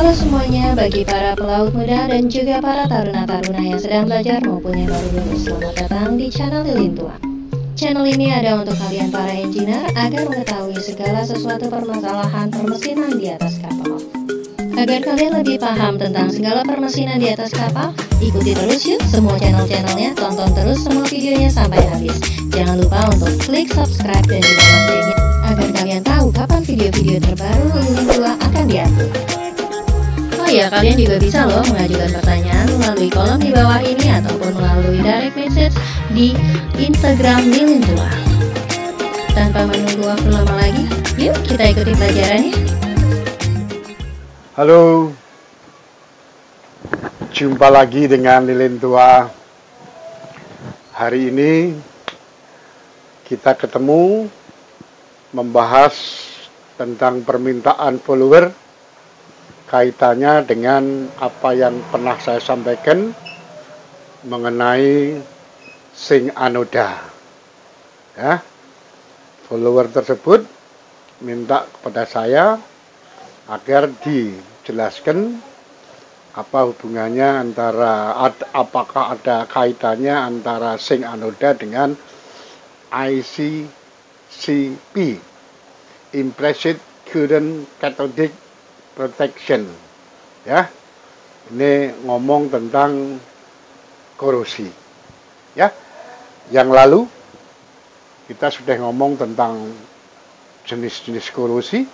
Halo semuanya, bagi para pelaut muda dan juga para taruna-taruna yang sedang belajar maupun yang baru lulus, selamat datang di channel Lilin Tua. Channel ini ada untuk kalian para engineer agar mengetahui segala sesuatu permasalahan permesinan di atas kapal. Agar kalian lebih paham tentang segala permesinan di atas kapal, ikuti terus yuk semua channel-channelnya, tonton terus semua videonya sampai habis. Jangan lupa untuk klik subscribe dan juga loncengnya agar kalian tahu kapan video-video terbaru Lilin Tua akan diupload. Oh iya, kalian juga bisa loh mengajukan pertanyaan melalui kolom di bawah ini ataupun melalui direct message di Instagram Lilin Tua. Tanpa menunggu waktu lama lagi, yuk kita ikuti pelajarannya. Halo, jumpa lagi dengan Lilin Tua. Hari ini kita ketemu membahas tentang permintaan follower kaitannya dengan apa yang pernah saya sampaikan mengenai Sing Anoda. Ya, follower tersebut minta kepada saya agar dijelaskan apa hubungannya apakah ada kaitannya antara Sing Anoda dengan ICCP, Implicit Current Cathodic Protection. Ya, ini ngomong tentang korosi. Ya, yang lalu kita sudah ngomong tentang jenis-jenis korosi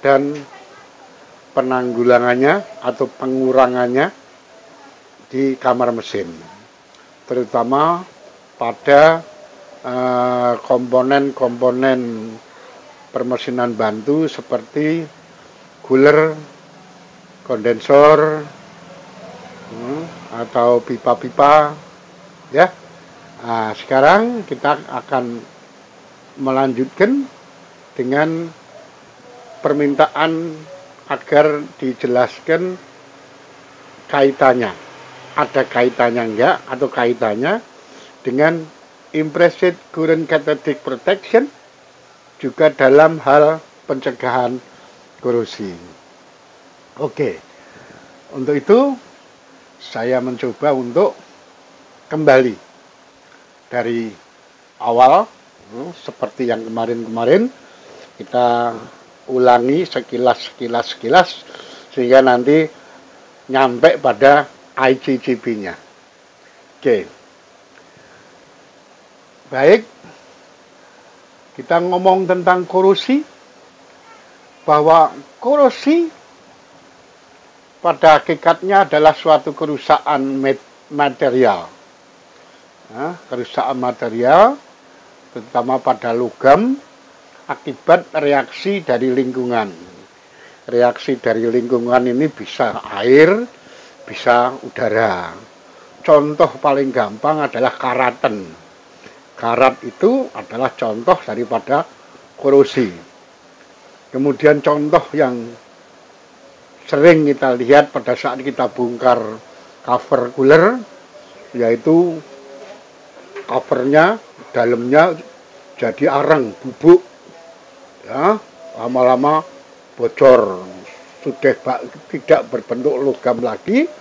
dan penanggulangannya atau pengurangannya di kamar mesin, terutama pada komponen-komponen permesinan bantu seperti cooler, kondensor, atau pipa-pipa, ya. Nah, sekarang kita akan melanjutkan dengan permintaan agar dijelaskan kaitannya. Ada kaitannya enggak atau kaitannya dengan Implicit Current Cathodic Protection juga dalam hal pencegahan korosi. Oke, untuk itu saya mencoba untuk kembali dari awal, seperti yang kemarin-kemarin kita ulangi sekilas sehingga nanti nyampe pada ICCP-nya. Oke, baik, kita ngomong tentang korosi, bahwa korosi pada hakikatnya adalah suatu kerusakan material. Nah, kerusakan material terutama pada logam akibat reaksi dari lingkungan. Reaksi dari lingkungan ini bisa air, bisa udara. Contoh paling gampang adalah karatan. Karat itu adalah contoh daripada korosi. Kemudian contoh yang sering kita lihat pada saat kita bongkar cover cooler, yaitu covernya, dalamnya jadi arang, bubuk, ya, lama-lama bocor, sudah tidak berbentuk logam lagi.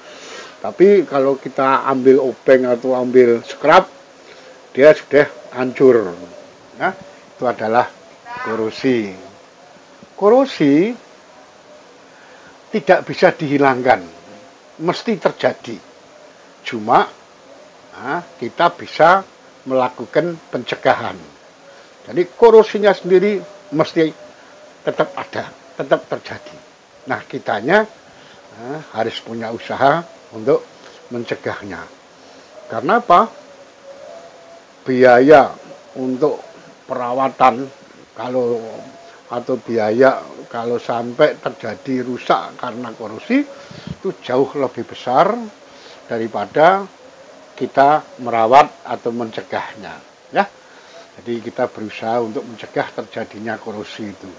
Tapi kalau kita ambil obeng atau ambil scrap, dia sudah hancur. Ya, itu adalah korosi. Korosi tidak bisa dihilangkan, mesti terjadi. Cuma kita bisa melakukan pencegahan. Jadi korosinya sendiri mesti tetap ada, tetap terjadi. Nah, kitanya harus punya usaha untuk mencegahnya. Karena apa? Biaya untuk perawatan atau biaya kalau sampai terjadi rusak karena korosi itu jauh lebih besar daripada kita merawat atau mencegahnya, ya. Jadi kita berusaha untuk mencegah terjadinya korosi itu.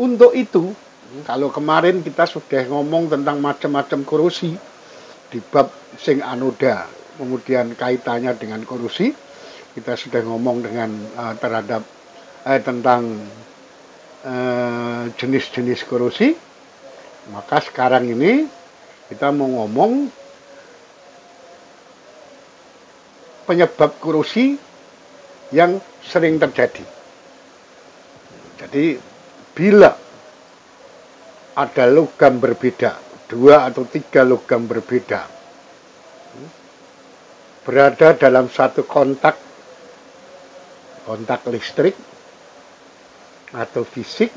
Untuk itu, kalau kemarin kita sudah ngomong tentang macam-macam korosi di bab Sing Anoda, kemudian kaitannya dengan korosi, kita sudah ngomong dengan tentang jenis-jenis korosi. Maka sekarang ini kita mau ngomong penyebab korosi yang sering terjadi. Jadi bila ada logam berbeda, 2 atau 3 logam berbeda, berada dalam satu kontak listrik atau fisik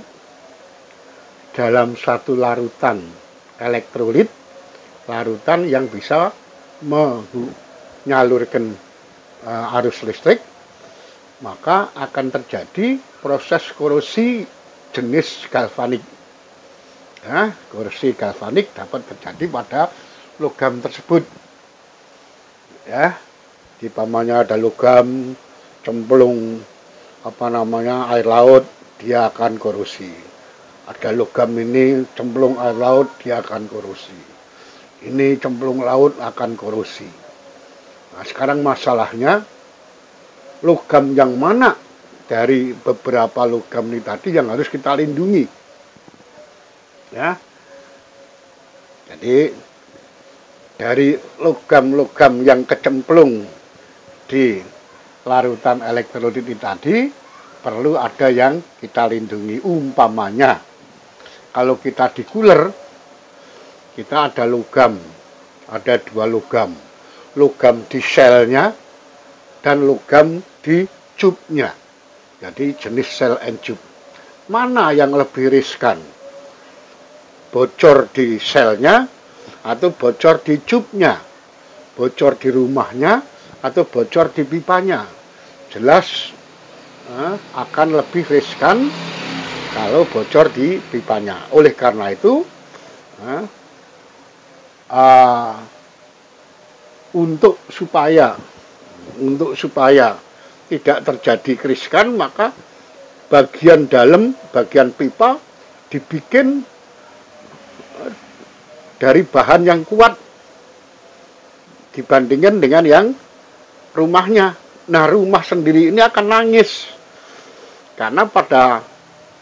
dalam satu larutan elektrolit, larutan yang bisa menyalurkan arus listrik, maka akan terjadi proses korosi jenis galvanik. Ya, korosi galvanik dapat terjadi pada logam tersebut. Ya, di pamannya ada logam cemplung air laut, dia akan korosi. Ada logam ini cemplung air laut, dia akan korosi. Ini cemplung laut akan korosi. Nah, sekarang masalahnya logam yang mana dari beberapa logam ini tadi yang harus kita lindungi. Ya. Jadi dari logam-logam yang kecemplung di larutan elektrolit tadi perlu ada yang kita lindungi. Umpamanya kalau kita di cooler, kita ada logam, ada 2 logam. Logam di selnya dan logam di tube-nya. Jadi jenis cell and tube. Mana yang lebih riskan? Bocor di selnya atau bocor di tube-nya? Bocor di rumahnya atau bocor di pipanya? Jelas akan lebih riskan kalau bocor di pipanya. Oleh karena itu, untuk supaya tidak terjadi keriskan, maka bagian dalam, bagian pipa dibikin dari bahan yang kuat dibandingkan dengan yang rumahnya. Nah, rumah sendiri ini akan nangis karena pada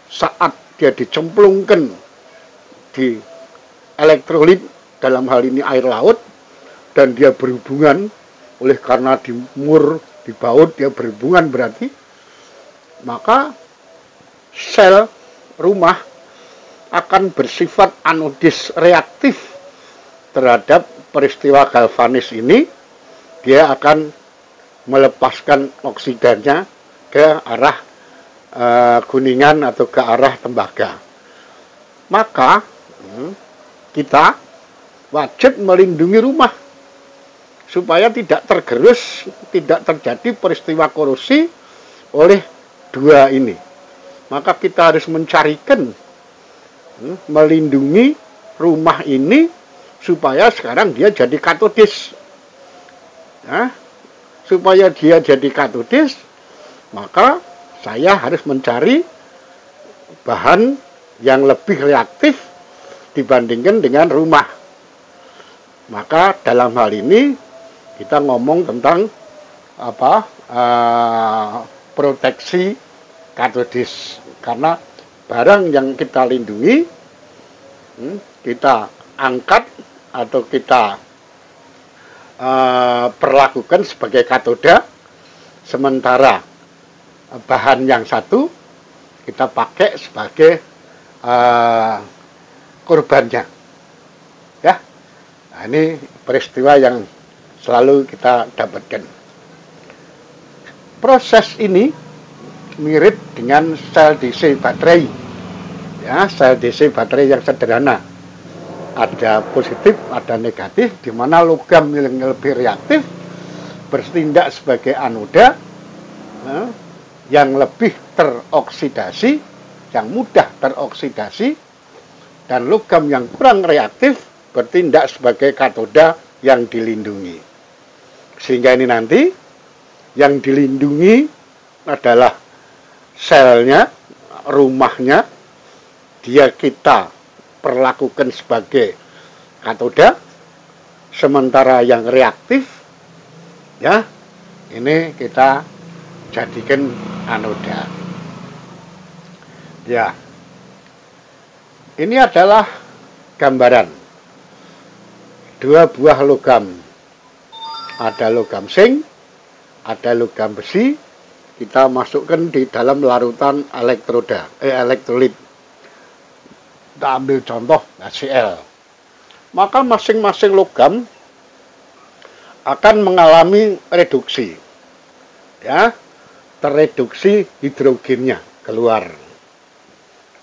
saat dia dicemplungkan di elektrolit, dalam hal ini air laut, dan dia berhubungan, oleh karena di mur, di baut dia berhubungan berarti, maka sel rumah akan bersifat anodis, reaktif terhadap peristiwa galvanis ini. Dia akan melepaskan oksidannya ke arah kuningan atau ke arah tembaga. Maka kita wajib melindungi rumah supaya tidak tergerus, tidak terjadi peristiwa korosi oleh 2 ini. Maka kita harus mencarikan, melindungi rumah ini supaya sekarang dia jadi katodis. Nah, supaya dia jadi katodis, maka saya harus mencari bahan yang lebih reaktif dibandingkan dengan rumah. Maka dalam hal ini kita ngomong tentang proteksi katodis, karena barang yang kita lindungi, kita angkat atau kita perlakukan sebagai katoda, sementara bahan yang satu kita pakai sebagai korbannya. Ya, nah, ini peristiwa yang selalu kita dapatkan. Proses ini mirip dengan sel DC baterai. Ya, sel DC baterai yang sederhana. Ada positif, ada negatif, di mana logam yang lebih reaktif bertindak sebagai anoda, yang lebih teroksidasi, yang mudah teroksidasi, dan logam yang kurang reaktif bertindak sebagai katoda yang dilindungi. Sehingga ini nanti yang dilindungi adalah selnya, rumahnya, dia kita perlakukan sebagai katoda, sementara yang reaktif, ya, ini kita jadikan anoda. Ya, ini adalah gambaran dua buah logam, ada logam zinc, ada logam besi, kita masukkan di dalam larutan elektrolit. Kita ambil contoh HCl. Maka masing-masing logam akan mengalami reduksi. Ya, tereduksi hidrogennya keluar.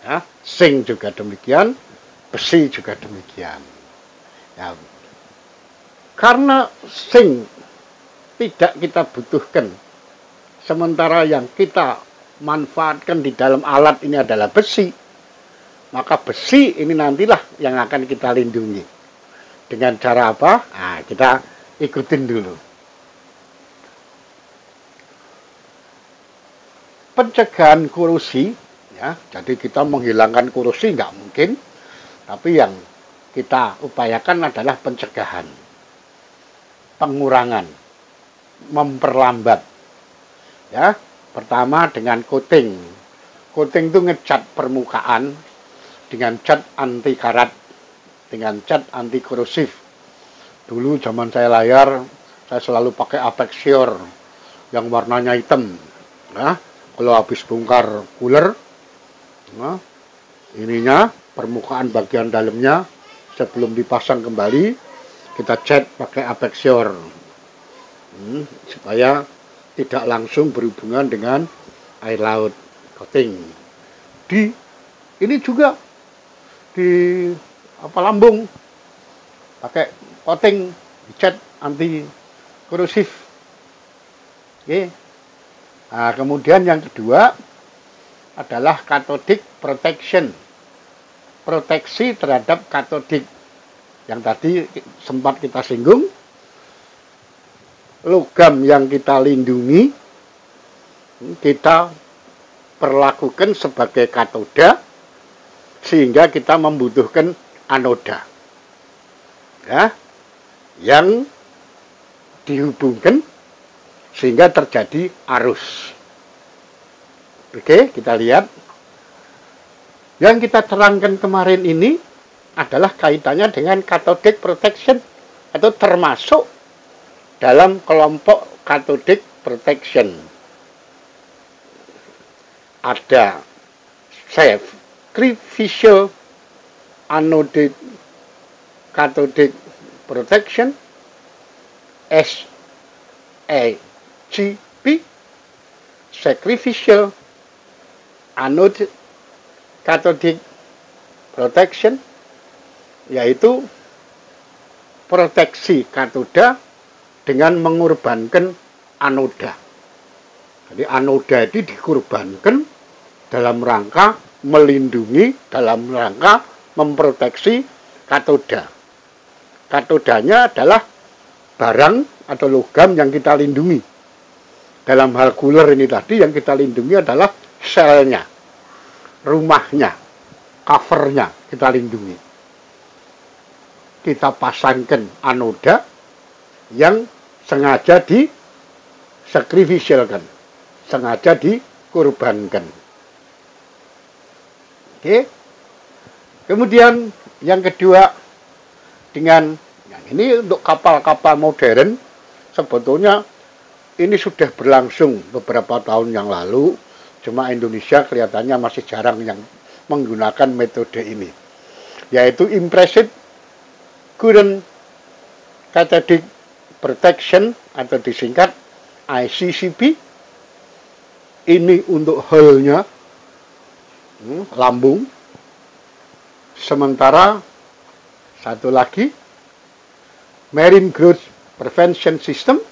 Ya, zinc juga demikian, besi juga demikian. Ya, karena zinc tidak kita butuhkan, sementara yang kita manfaatkan di dalam alat ini adalah besi, maka besi ini nantilah yang akan kita lindungi. Dengan cara apa? Nah, kita ikutin dulu. Pencegahan korosi, ya, jadi kita menghilangkan korosi nggak mungkin, tapi yang kita upayakan adalah pencegahan, pengurangan, memperlambat. Ya, pertama dengan coating. Coating itu ngecat permukaan dengan cat anti karat, dengan cat anti korosif. Dulu zaman saya layar, saya selalu pakai Apexior yang warnanya hitam. Nah, kalau habis bongkar cooler, nah, ininya permukaan bagian dalamnya sebelum dipasang kembali kita cat pakai Apexior, supaya tidak langsung berhubungan dengan air laut. Coating ini juga di lambung pakai coating cat anti korosif. Oke. Nah, kemudian yang kedua adalah cathodic protection, proteksi terhadap katodik yang tadi sempat kita singgung. Logam yang kita lindungi kita perlakukan sebagai katoda, sehingga kita membutuhkan anoda, ya, yang dihubungkan sehingga terjadi arus. Oke, kita lihat. Yang kita terangkan kemarin ini adalah kaitannya dengan cathodic protection, atau termasuk dalam kelompok cathodic protection. Ada sacrificial anodic cathodic protection, SACP, sacrificial anode cathodic protection, yaitu proteksi katoda dengan mengorbankan anoda. Jadi anoda itu dikorbankan dalam rangka melindungi, dalam rangka memproteksi katoda. Katodanya adalah barang atau logam yang kita lindungi. Dalam hal cooler ini tadi yang kita lindungi adalah selnya, rumahnya, covernya kita lindungi. Kita pasangkan anoda yang sengaja disacrificialkan, sengaja dikorbankan. Oke. Kemudian yang kedua, dengan yang ini untuk kapal-kapal modern, sebetulnya ini sudah berlangsung beberapa tahun yang lalu, cuma Indonesia kelihatannya masih jarang yang menggunakan metode ini, yaitu Impressive Current Cathodic Protection atau disingkat ICCP. Ini untuk hull-nya, lambung. Sementara satu lagi Marine Growth Prevention System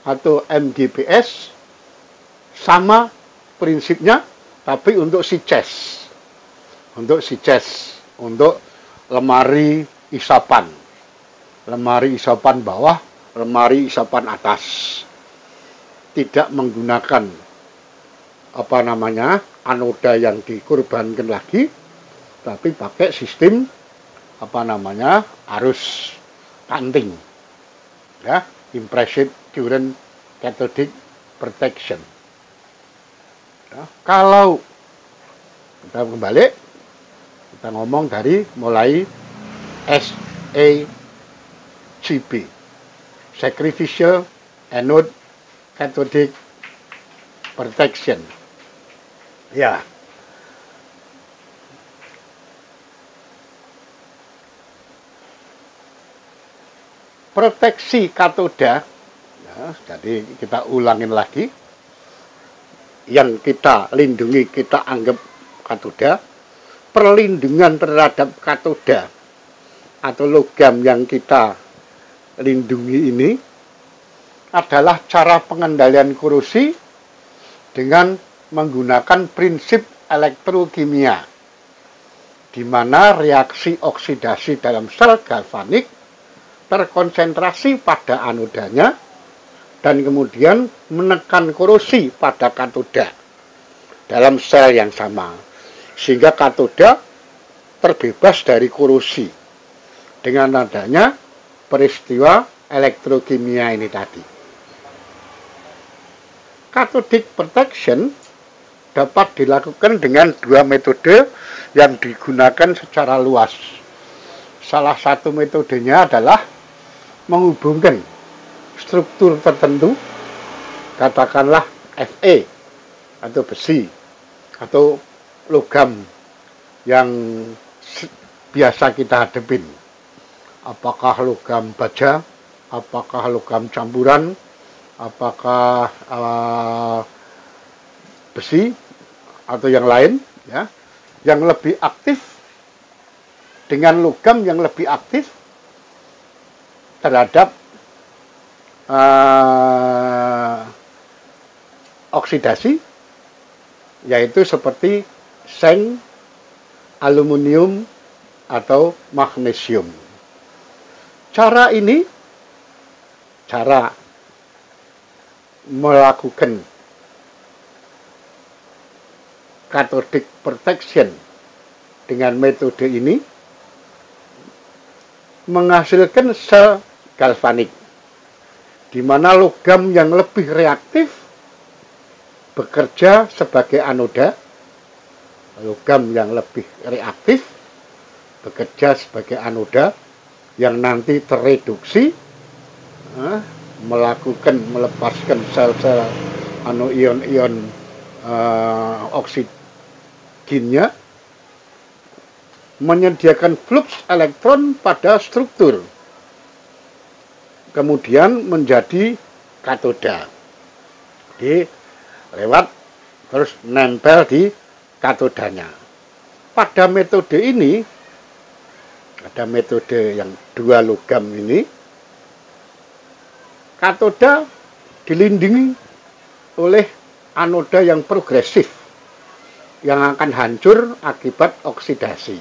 atau MGPS, sama prinsipnya tapi untuk SICES. Untuk SICES, untuk lemari isapan. Lemari isapan bawah, lemari isapan atas. Tidak menggunakan anoda yang dikorbankan lagi, tapi pakai sistem arus panting, ya, Impressive Current Cathodic Protection. Ya, kalau kita kembali, kita ngomong dari mulai SAGP, Sacrificial Anode Cathodic Protection. Ya. Proteksi katoda, ya, jadi kita ulangin lagi, yang kita lindungi kita anggap katoda, perlindungan terhadap katoda atau logam yang kita lindungi ini adalah cara pengendalian korosi dengan menggunakan prinsip elektrokimia, di mana reaksi oksidasi dalam sel galvanik terkonsentrasi pada anodanya dan kemudian menekan korosi pada katoda dalam sel yang sama, sehingga katoda terbebas dari korosi dengan adanya peristiwa elektrokimia ini tadi. Cathodic protection dapat dilakukan dengan dua metode yang digunakan secara luas. Salah satu metodenya adalah menghubungkan struktur tertentu, katakanlah Fe atau besi atau logam yang biasa kita hadapin. Apakah logam baja, apakah logam campuran, apakah besi atau yang lain, ya, yang lebih aktif dengan logam yang lebih aktif terhadap oksidasi, yaitu seperti seng, aluminium, atau magnesium. Cara ini, cara melakukan cathodic protection dengan metode ini menghasilkan sel galvanik, di mana logam yang lebih reaktif bekerja sebagai anoda, logam yang lebih reaktif bekerja sebagai anoda yang nanti tereduksi, melepaskan sel-sel ion-ion oksigennya, menyediakan flux elektron pada struktur, kemudian menjadi katoda, lewat terus nempel di katodanya. Pada metode ini, ada metode yang dua logam ini, katoda dilindungi oleh anoda yang progresif yang akan hancur akibat oksidasi.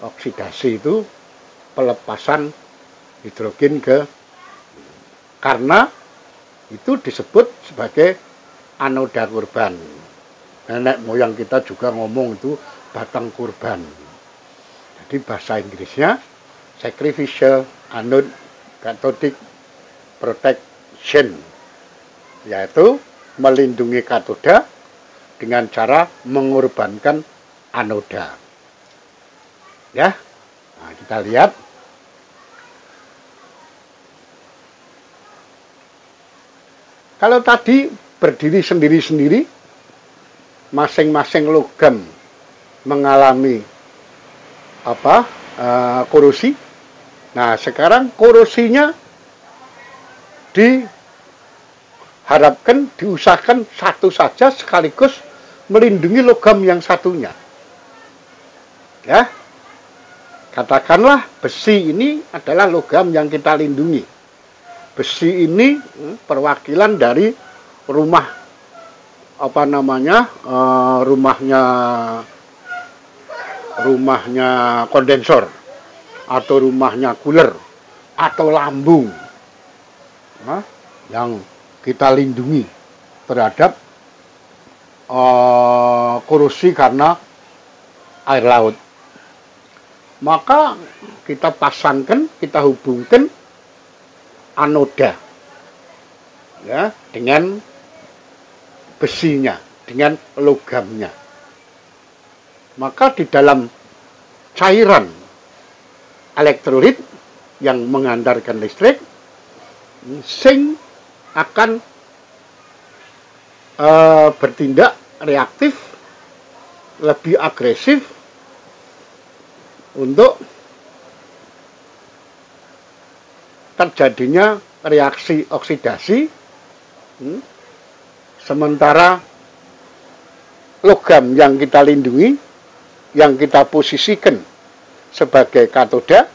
Oksidasi itu pelepasan hidrogen karena itu disebut sebagai anoda kurban. Nenek moyang kita juga ngomong itu batang kurban. Jadi bahasa Inggrisnya Sacrificial Anode Cathodic Protection, yaitu melindungi katoda dengan cara mengorbankan anoda. Ya, nah, kita lihat. Kalau tadi berdiri sendiri-sendiri, masing-masing logam mengalami korosi. Nah, sekarang korosinya diharapkan, diusahakan satu saja sekaligus melindungi logam yang satunya. Ya, katakanlah besi ini adalah logam yang kita lindungi. Besi ini perwakilan dari rumah rumahnya kondensor atau rumahnya cooler atau lambung, yang kita lindungi terhadap korosi karena air laut. Maka kita pasangkan, kita hubungkan anoda, ya, dengan besinya, dengan logamnya. Maka di dalam cairan elektrolit yang mengantarkan listrik, sing akan bertindak reaktif, lebih agresif untuk terjadinya reaksi oksidasi, sementara logam yang kita lindungi, yang kita posisikan sebagai katoda,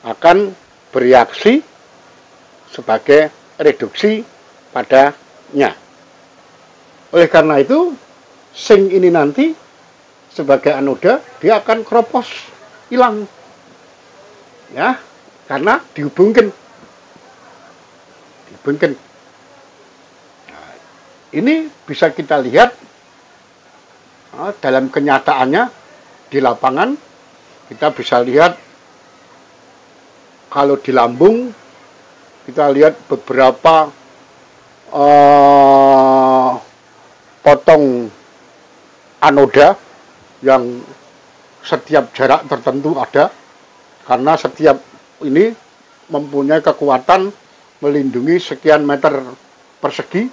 akan bereaksi sebagai reduksi padanya. Oleh karena itu, sing ini nanti sebagai anoda, dia akan kropos, hilang. Ya, karena dihubungkan. Nah, ini bisa kita lihat dalam kenyataannya di lapangan. Kita bisa lihat kalau di lambung, kita lihat beberapa potong anoda yang setiap jarak tertentu ada, karena setiap ini mempunyai kekuatan melindungi sekian meter persegi.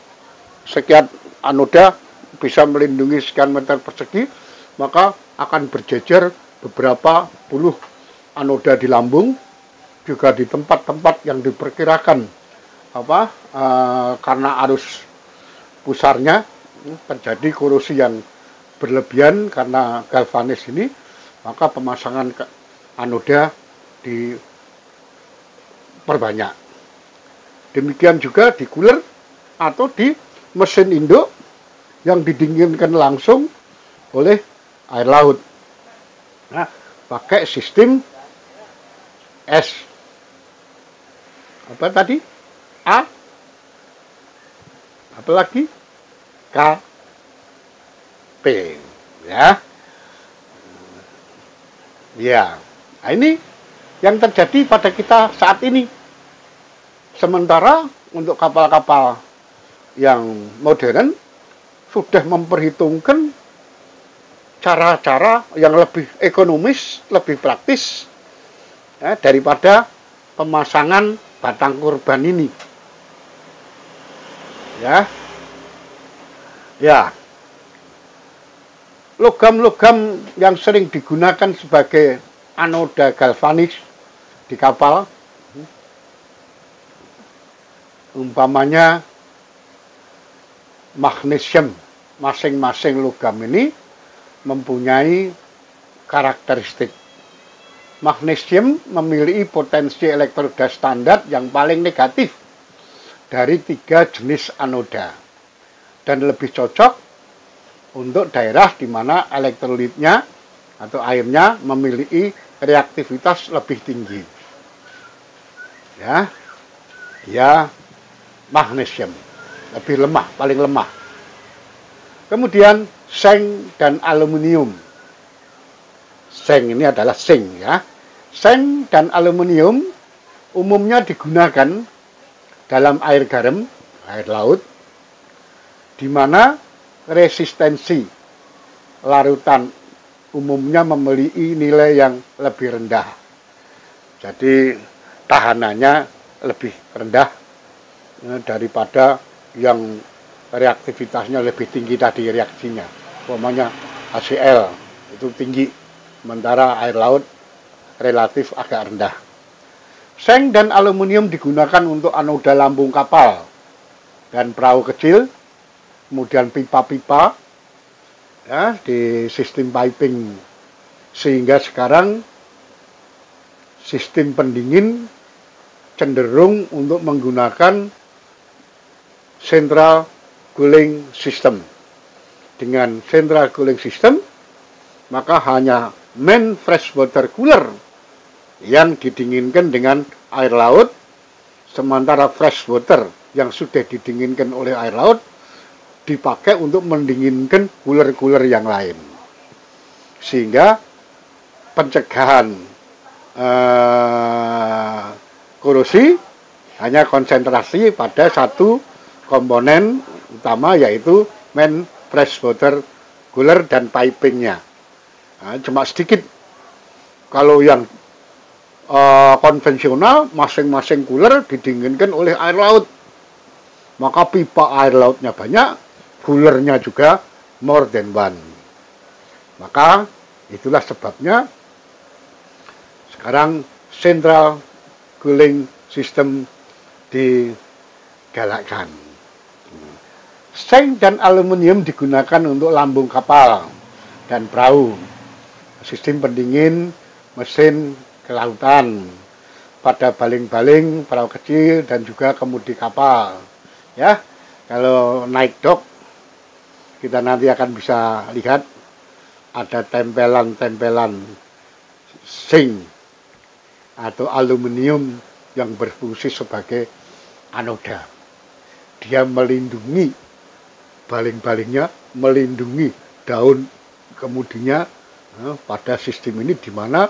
Sekian anoda bisa melindungi sekian meter persegi, maka akan berjejer beberapa puluh anoda di lambung, juga di tempat-tempat yang diperkirakan karena arus pusarnya terjadi korosi yang berlebihan karena galvanis ini, maka pemasangan anoda diperbanyak. Demikian juga di cooler atau di mesin induk yang didinginkan langsung oleh air laut. Nah, pakai sistem S. Apa tadi? A. Apalagi? K. P. Ya. Ya. Nah, ini yang terjadi pada kita saat ini. Sementara untuk kapal-kapal yang modern sudah memperhitungkan cara-cara yang lebih ekonomis, lebih praktis daripada pemasangan batang korban ini. Ya. Logam-logam yang sering digunakan sebagai anoda galvanis di kapal, umpamanya magnesium. Masing-masing logam ini mempunyai karakteristik. Magnesium memiliki potensi elektroda standar yang paling negatif dari 3 jenis anoda, dan lebih cocok untuk daerah di mana elektrolitnya atau airnya memiliki reaktivitas lebih tinggi. Ya, dia magnesium lebih lemah, paling lemah. Kemudian seng dan aluminium. Seng ini adalah seng, ya. Seng dan aluminium umumnya digunakan dalam air garam, air laut, di mana resistensi larutan umumnya memiliki nilai yang lebih rendah. Jadi tahanannya lebih rendah daripada yang reaktivitasnya lebih tinggi tadi reaksinya. Umpamanya HCl itu tinggi, sementara air laut relatif agak rendah. Seng dan aluminium digunakan untuk anoda lambung kapal dan perahu kecil, kemudian pipa-pipa, ya, di sistem piping, sehingga sekarang sistem pendingin cenderung untuk menggunakan central cooling system. Dengan central cooling system, maka hanya main freshwater cooler yang didinginkan dengan air laut, sementara freshwater yang sudah didinginkan oleh air laut dipakai untuk mendinginkan cooler-cooler yang lain. Sehingga pencegahan korosi hanya konsentrasi pada satu komponen utama, yaitu main freshwater cooler dan pipingnya. Nah, cuma sedikit. Kalau yang konvensional, masing-masing cooler didinginkan oleh air laut. Maka pipa air lautnya banyak, coolernya juga more than one. Maka itulah sebabnya sekarang central cooling system digalakkan. Seng dan aluminium digunakan untuk lambung kapal dan perahu, sistem pendingin mesin kelautan pada baling-baling perahu kecil dan juga kemudi kapal. Ya, kalau naik dok kita nanti akan bisa lihat ada tempelan-tempelan zinc atau aluminium yang berfungsi sebagai anoda. Dia melindungi baling-balingnya, melindungi daun kemudinya pada sistem ini, di mana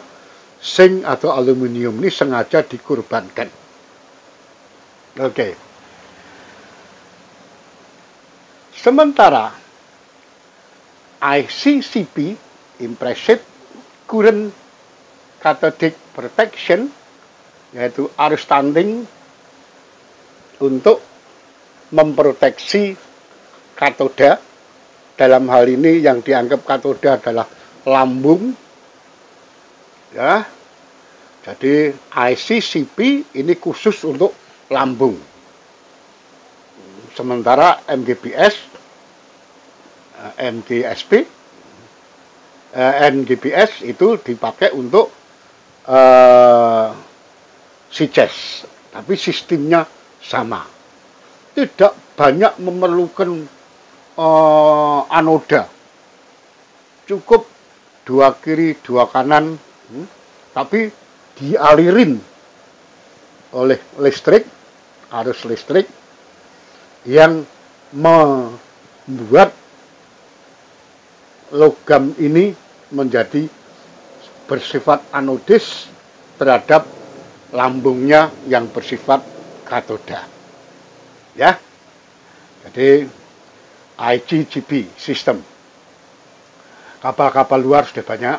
zinc atau aluminium ini sengaja dikorbankan. Oke. Sementara ICCP, Impressive Current Cathodic Protection, yaitu arus standing untuk memproteksi katoda. Dalam hal ini yang dianggap katoda adalah lambung, ya. Jadi ICCP ini khusus untuk lambung. Sementara NGPS itu dipakai untuk CCS, tapi sistemnya sama. Tidak banyak memerlukan anoda, cukup 2 kiri 2 kanan, tapi dialirin oleh listrik, arus listrik yang membuat logam ini menjadi bersifat anodis terhadap lambungnya yang bersifat katoda. Ya. Jadi ICCP sistem. Kapal-kapal luar sudah banyak,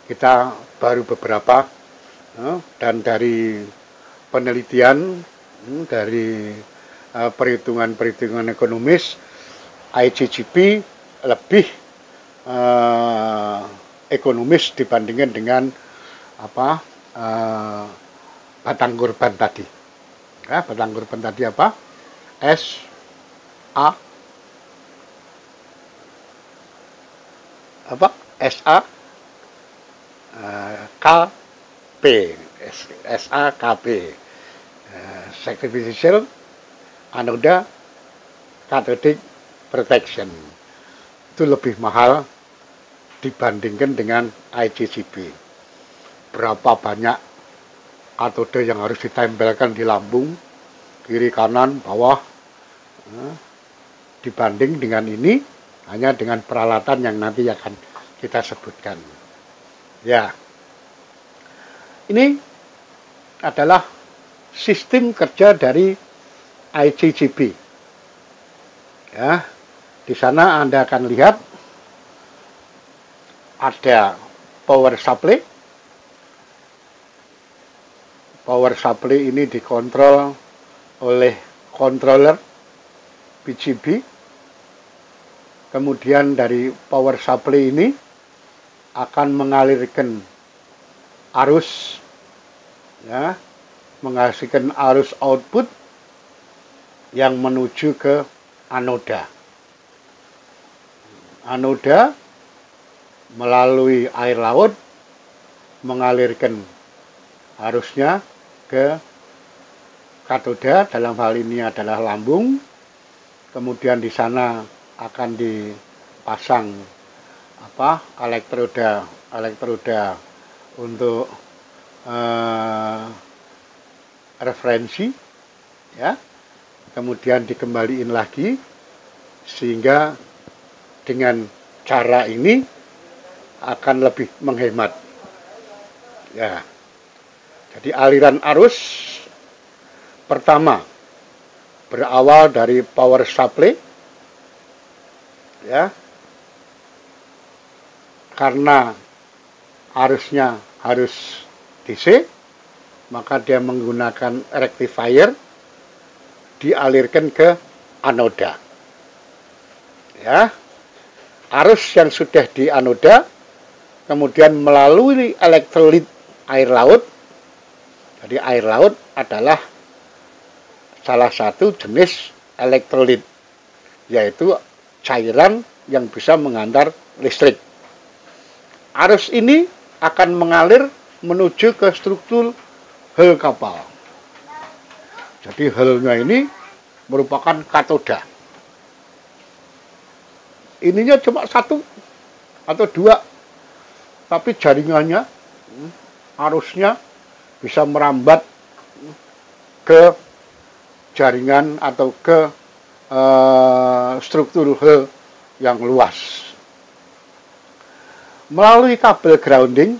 kita baru beberapa, dan dari penelitian, dari perhitungan-perhitungan ekonomis, ICCP lebih ekonomis dibandingkan dengan batang korban tadi. Ya, batang korban tadi apa? SAKP, Sacrificial Anoda Cathodic Protection. Itu lebih mahal dibandingkan dengan ICCP. Berapa banyak katoda yang harus ditempelkan di lambung, kiri kanan bawah, dibanding dengan ini hanya dengan peralatan yang nanti akan kita sebutkan. Ya, ini adalah sistem kerja dari ICCP. Ya, di sana Anda akan lihat ada power supply. Power supply ini dikontrol oleh controller PCB. Kemudian dari power supply ini akan mengalirkan arus, ya, menghasilkan arus output yang menuju ke anoda. Anoda melalui air laut mengalirkan arusnya ke katoda, dalam hal ini adalah lambung. Kemudian di sana akan dipasang elektroda untuk referensi, ya. Kemudian dikembaliin lagi, sehingga dengan cara ini akan lebih menghemat. Ya. Jadi aliran arus pertama berawal dari power supply, ya, karena arusnya harus DC, maka dia menggunakan rectifier, dialirkan ke anoda. Ya, arus yang sudah di anoda kemudian melalui elektrolit air laut. Jadi air laut adalah salah satu jenis elektrolit, yaitu cairan yang bisa mengantar listrik. Arus ini akan mengalir menuju ke struktur hull kapal. Jadi hullnya ini merupakan katoda. Ininya cuma satu atau dua, tapi jaringannya, arusnya bisa merambat ke jaringan atau ke struktur hull yang luas. Melalui kabel grounding,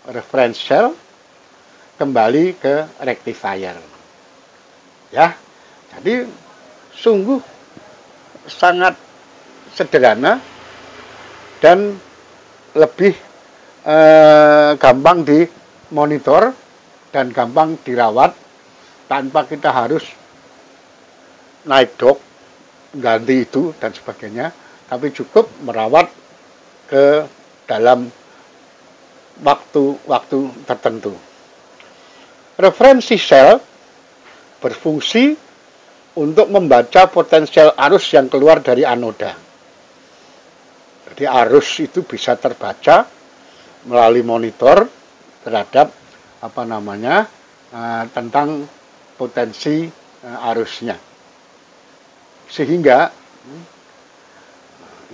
reference shell, kembali ke rectifier. Ya, jadi sungguh sangat sederhana dan lebih gampang dimonitor dan gampang dirawat tanpa kita harus naik dok, ganti itu dan sebagainya, tapi cukup merawat ke dalam waktu-waktu tertentu. Referensi sel berfungsi untuk membaca potensial arus yang keluar dari anoda. Jadi arus itu bisa terbaca melalui monitor terhadap tentang potensi arusnya. Sehingga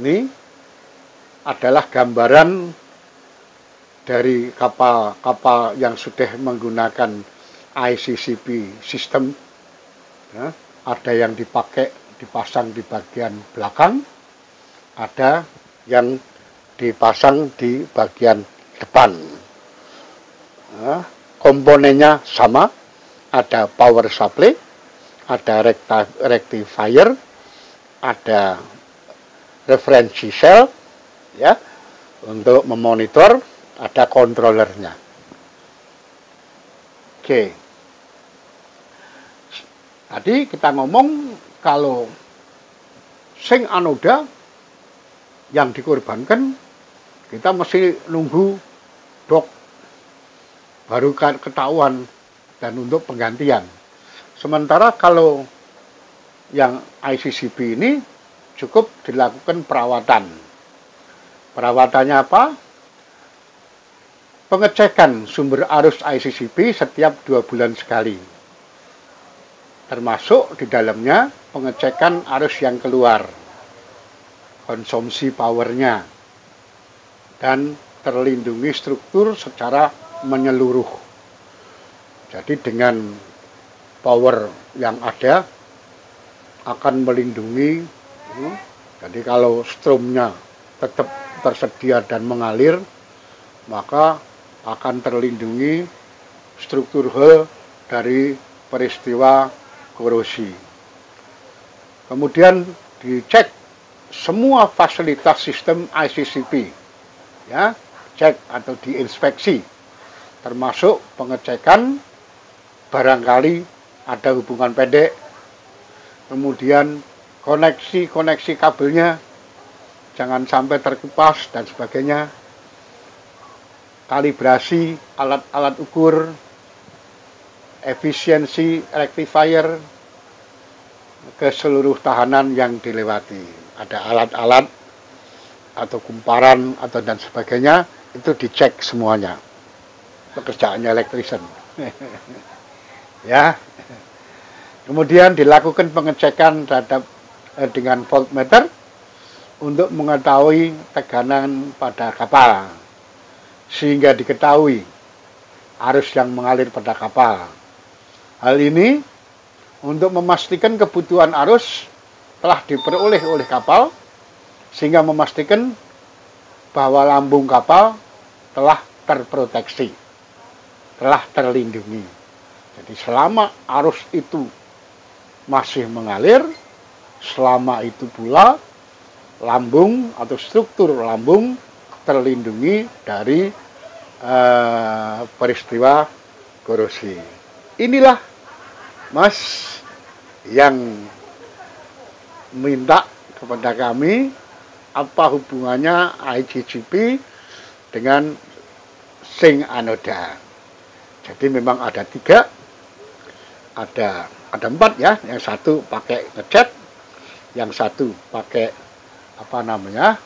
ini adalah gambaran dari kapal-kapal yang sudah menggunakan ICCP sistem. Ya, ada yang dipasang di bagian belakang, ada yang dipasang di bagian depan. Ya, komponennya sama, ada power supply, ada rectifier, ada referensi cell, ya, untuk memonitor, ada controllernya. Oke. Tadi kita ngomong kalau sing anoda yang dikorbankan, kita mesti nunggu dok baru ketahuan dan untuk penggantian. Sementara kalau yang ICCP ini cukup dilakukan perawatan. Perawatannya apa? Pengecekan sumber arus ICCP setiap 2 bulan sekali. Termasuk di dalamnya pengecekan arus yang keluar, konsumsi powernya, dan terlindungi struktur secara menyeluruh. Jadi dengan power yang ada akan melindungi. Jadi kalau strumnya tetap tersedia dan mengalir, maka akan terlindungi struktur hull dari peristiwa korosi. Kemudian dicek semua fasilitas sistem ICCP, ya, cek atau diinspeksi, termasuk pengecekan barangkali ada hubungan pendek, kemudian koneksi kabelnya jangan sampai terkupas dan sebagainya, kalibrasi alat-alat ukur, efisiensi rectifier ke seluruh tahanan yang dilewati. Ada alat-alat atau kumparan atau dan sebagainya, itu dicek semuanya. Pekerjaannya elektrisian. Ya. Kemudian dilakukan pengecekan terhadap dengan voltmeter untuk mengetahui tekanan pada kapal, sehingga diketahui arus yang mengalir pada kapal. Hal ini untuk memastikan kebutuhan arus telah diperoleh oleh kapal, sehingga memastikan bahwa lambung kapal telah terproteksi, telah terlindungi. Jadi selama arus itu masih mengalir, selama itu pula lambung atau struktur lambung terlindungi dari peristiwa korosi. Inilah Mas yang minta kepada kami apa hubungannya IGGP dengan sing anoda. Jadi memang ada 3, ada 4 ya. Yang satu pakai ngecat, yang satu pakai apa namanya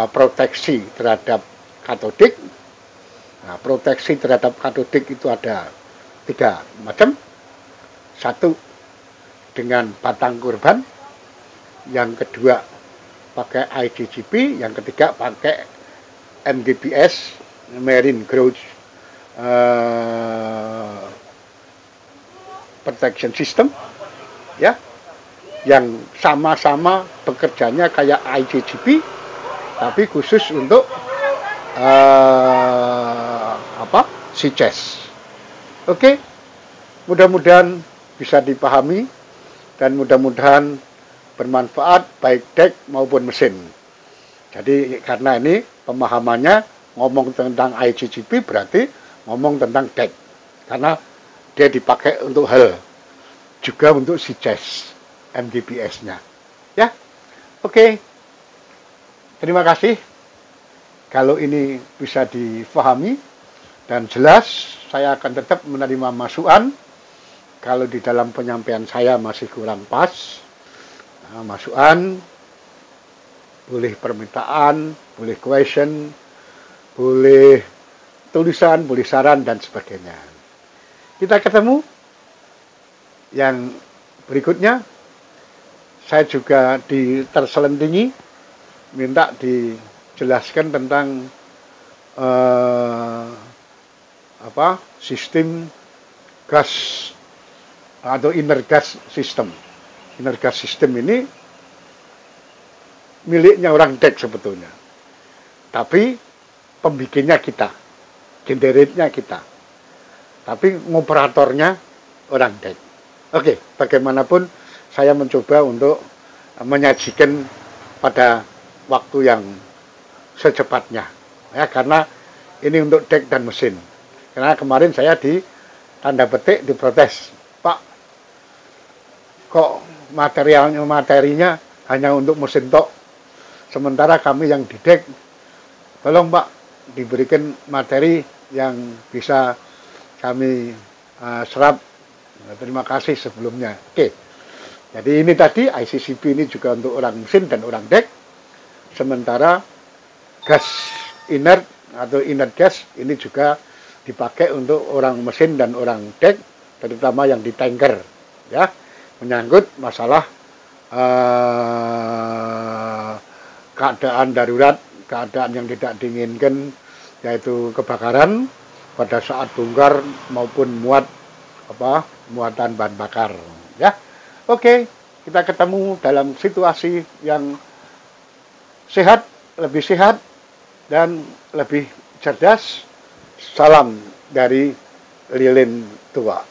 proteksi terhadap katodik. Nah, proteksi terhadap katodik itu ada 3 macam. Satu dengan batang kurban, yang kedua pakai IGGP, yang ketiga pakai MGBS, Marine Growth Protection System, ya, yang sama-sama bekerjanya kayak IGGP, tapi khusus untuk SeaChest. Oke, mudah-mudahan bisa dipahami dan mudah-mudahan bermanfaat baik dek maupun mesin. Jadi karena ini pemahamannya ngomong tentang IGGP berarti ngomong tentang dek, karena dia dipakai untuk hull, juga untuk SeaChest MGBS-nya. Ya, oke. Terima kasih. Kalau ini bisa difahami dan jelas, saya akan tetap menerima masukan. Kalau di dalam penyampaian saya masih kurang pas, masukan, boleh permintaan, boleh question, boleh tulisan, boleh saran, dan sebagainya. Kita ketemu yang berikutnya. Saya juga terselentingi, minta dijelaskan tentang sistem gas atau inner gas system. Inner gas system ini miliknya orang dek sebetulnya, tapi pembikinnya kita, generate-nya kita, tapi ngoperatornya orang dek. Oke, bagaimanapun saya mencoba untuk menyajikan pada waktu yang secepatnya, ya, karena ini untuk dek dan mesin. Karena kemarin saya tanda petik diprotes, Pak, kok materinya hanya untuk mesin tok, sementara kami yang di dek, tolong Pak diberikan materi yang bisa kami serap. Nah, terima kasih sebelumnya. Oke. Jadi ini tadi IGGP ini juga untuk orang mesin dan orang dek. Sementara gas inert atau inert gas ini juga dipakai untuk orang mesin dan orang dek, terutama yang di tanker, ya, menyangkut masalah keadaan darurat, keadaan yang tidak diinginkan, yaitu kebakaran pada saat bongkar maupun muatan bahan bakar, ya. Oke, kita ketemu dalam situasi yang sehat, lebih sehat dan lebih cerdas. Salam dari lilin tua.